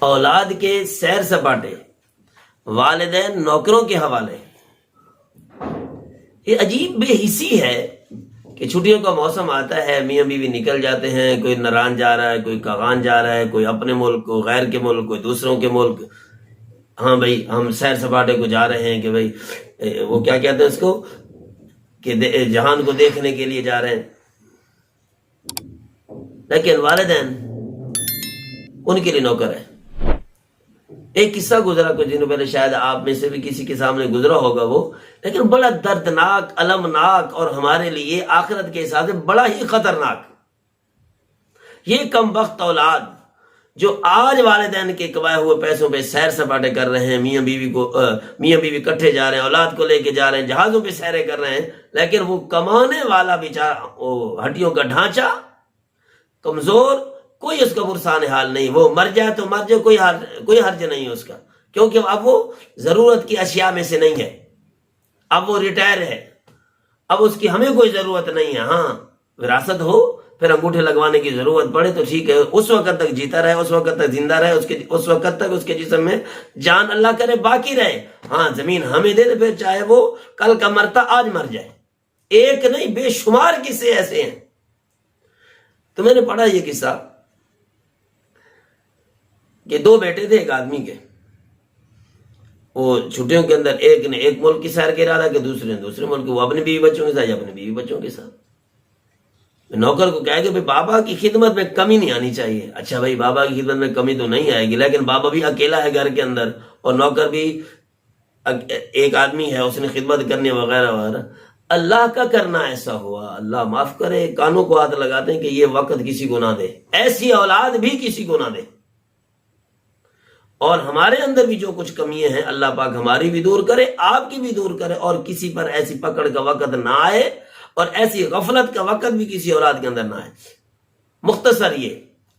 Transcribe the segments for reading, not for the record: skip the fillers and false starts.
اولاد کے سیر سپاٹے والدین نوکروں کے حوالے، یہ عجیب بے حسی ہے کہ چھٹیوں کا موسم آتا ہے، میاں بیوی نکل جاتے ہیں، کوئی نران جا رہا ہے، کوئی کاغان جا رہا ہے، کوئی اپنے ملک، کوئی غیر کے ملک، کوئی دوسروں کے ملک. ہاں بھائی ہم سیر سپاٹے کو جا رہے ہیں کہ بھائی وہ کیا کہتے ہیں اس کو کہ جہان کو دیکھنے کے لیے جا رہے ہیں. لیکن والدین ان کے لیے نوکر ہے. ایک قصہ گزرا کچھ دنوں پہلے، شاید آپ میں سے بھی کسی کے سامنے گزرا ہوگا وہ، لیکن بڑا دردناک، المناک اور ہمارے لیے آخرت کے حساب سے بڑا ہی خطرناک. یہ کم وقت اولاد جو آج والدین کے کمائے ہوئے پیسوں پہ سیر سپاٹے کر رہے ہیں، میاں بیوی کٹھے جا رہے ہیں، اولاد کو لے کے جا رہے ہیں، جہازوں پہ سیرے کر رہے ہیں، لیکن وہ کمانے والا بیچارہ ہڈیوں کا ڈھانچہ کمزور، کوئی اس کا پرسان حال نہیں. وہ مر جائے تو مر جائے، کوئی حرج نہیں ہے اس کا، کیونکہ اب وہ ضرورت کی اشیاء میں سے نہیں ہے، اب وہ ریٹائر ہے، اب اس کی ہمیں کوئی ضرورت نہیں ہے. ہاں وراثت ہو، پھر انگوٹھے لگوانے کی ضرورت پڑے تو ٹھیک ہے، اس وقت تک جیتا رہے، اس وقت تک زندہ رہے، اس وقت تک اس کے جسم میں جان اللہ کرے باقی رہے. ہاں زمین ہمیں دے دے، پھر چاہے وہ کل کا مرتا آج مر جائے. ایک نہیں بے شمار قصے ایسے ہیں. تو میں نے پڑھا یہ قصہ کہ دو بیٹے تھے ایک آدمی کے، وہ چھٹیوں کے اندر ایک نے ایک ملک کی سیر کا ارادہ کہ دوسرے نے دوسرے ملک، وہ اپنی بیوی بچوں کے ساتھ یا اپنی بیوی بچوں کے ساتھ. نوکر کو کہا کہ بھائی بابا کی خدمت میں کمی نہیں آنی چاہیے. اچھا بھائی بابا کی خدمت میں کمی تو نہیں آئے گی، لیکن بابا بھی اکیلا ہے گھر کے اندر اور نوکر بھی ایک آدمی ہے، اس نے خدمت کرنی وغیرہ وغیرہ. اللہ کا کرنا ایسا ہوا، اللہ معاف کرے، کانوں کو ہاتھ لگاتے ہیں کہ یہ وقت کسی کو نہ دے، ایسی اولاد بھی کسی کو نہ دے. اور ہمارے اندر بھی جو کچھ کمیاں ہیں اللہ پاک ہماری بھی دور کرے، آپ کی بھی دور کرے، اور کسی پر ایسی پکڑ کا وقت نہ آئے اور ایسی غفلت کا وقت بھی کسی اولاد کے اندر نہ آئے. مختصر یہ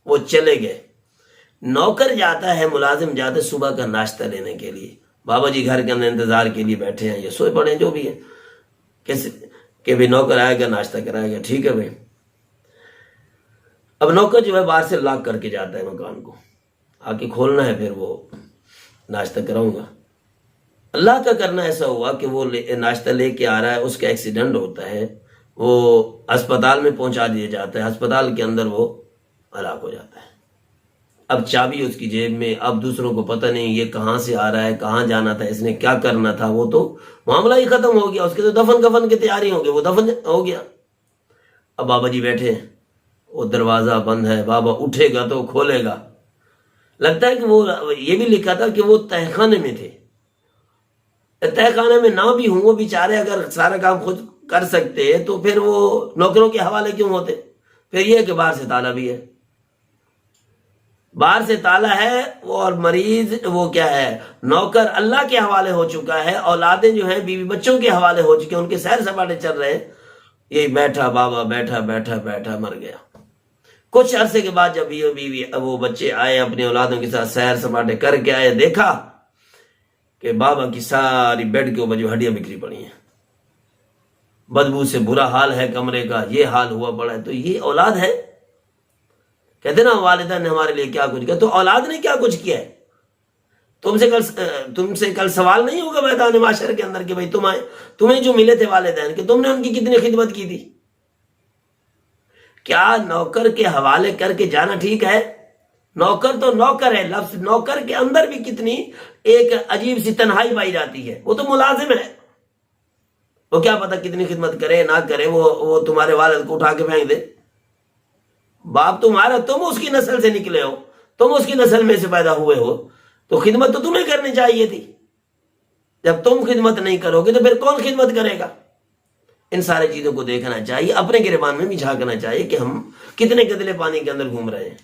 وہ چلے گئے. نوکر جاتا ہے، ملازم جاتا ہے صبح کا ناشتہ لینے کے لیے، بابا جی گھر کے اندر انتظار کے لیے بیٹھے ہیں، یہ سوئے پڑے ہیں جو بھی ہے، کیسے کہ بھائی نوکر آئے گا ناشتہ کرائے گا. ٹھیک ہے بھائی. اب نوکر جو ہے باہر سے لاک کر کے جاتا ہے مکان کو، آ کے کھولنا ہے، پھر وہ ناشتہ کراؤں گا. اللہ کا کرنا ایسا ہوا کہ وہ ناشتہ لے کے آ رہا ہے، اس کا ایکسیڈنٹ ہوتا ہے، وہ ہسپتال میں پہنچا دیا جاتا ہے، ہسپتال کے اندر وہ ہلاک ہو جاتا ہے. اب چابی اس کی جیب میں، اب دوسروں کو پتہ نہیں یہ کہاں سے آ رہا ہے، کہاں جانا تھا، اس نے کیا کرنا تھا. وہ تو معاملہ ہی ختم ہو گیا، اس کے تو دفن کفن کی تیاری ہو گئی، وہ دفن ہو گیا. اب بابا جی بیٹھے ہیں، وہ دروازہ بند ہے، بابا اٹھے گا تو کھولے گا. لگتا ہے کہ وہ یہ بھی لکھا تھا کہ وہ تہہ خانے میں تھے. تہہ خانے میں نہ بھی ہوں، وہ بیچارے اگر سارا کام خود کر سکتے تو پھر وہ نوکروں کے حوالے کیوں ہوتے. پھر یہ کہ باہر سے تالا بھی ہے، باہر سے تالا ہے، اور مریض وہ کیا ہے، نوکر اللہ کے حوالے ہو چکا ہے، اولادیں جو ہیں بیوی بچوں کے حوالے ہو چکے ہیں، ان کے سیر سپاٹے چل رہے ہیں. یہ بیٹھا بابا بیٹھا بیٹھا بیٹھا مر گیا. کچھ عرصے کے بعد جب وہ بچے آئے اپنی اولادوں کے ساتھ سیر سپاٹے کر کے آئے، دیکھا کہ بابا کی ساری بیڈ کے اوپر جو ہڈیاں بکھری پڑی ہیں، بدبو سے برا حال ہے کمرے کا، یہ حال ہوا پڑا ہے. تو یہ اولاد ہے. کہتے نا والدین نے ہمارے لیے کیا کچھ کیا، تو اولاد نے کیا کچھ کیا ہے. تم سے کل سوال نہیں ہوگا میدان معاشر کے اندر کہ بھئی تمہیں جو ملے تھے والدین کہ تم نے ان کی کتنی خدمت کی تھی. کیا نوکر کے حوالے کر کے جانا ٹھیک ہے؟ نوکر تو نوکر ہے، لفظ نوکر کے اندر بھی کتنی ایک عجیب سی تنہائی پائی جاتی ہے. وہ تو ملازم ہے، وہ کیا پتہ کتنی خدمت کرے نہ کرے، وہ تمہارے والد کو اٹھا کے پھینک دے. باپ تمہارا، تم اس کی نسل سے نکلے ہو، تم اس کی نسل میں سے پیدا ہوئے ہو، تو خدمت تو تمہیں کرنی چاہیے تھی. جب تم خدمت نہیں کرو گے تو پھر کون خدمت کرے گا؟ ان سارے چیزوں کو دیکھنا چاہیے، اپنے گریبان میں بھی جھانکنا چاہیے کہ ہم کتنے گدلے پانی کے اندر گھوم رہے ہیں.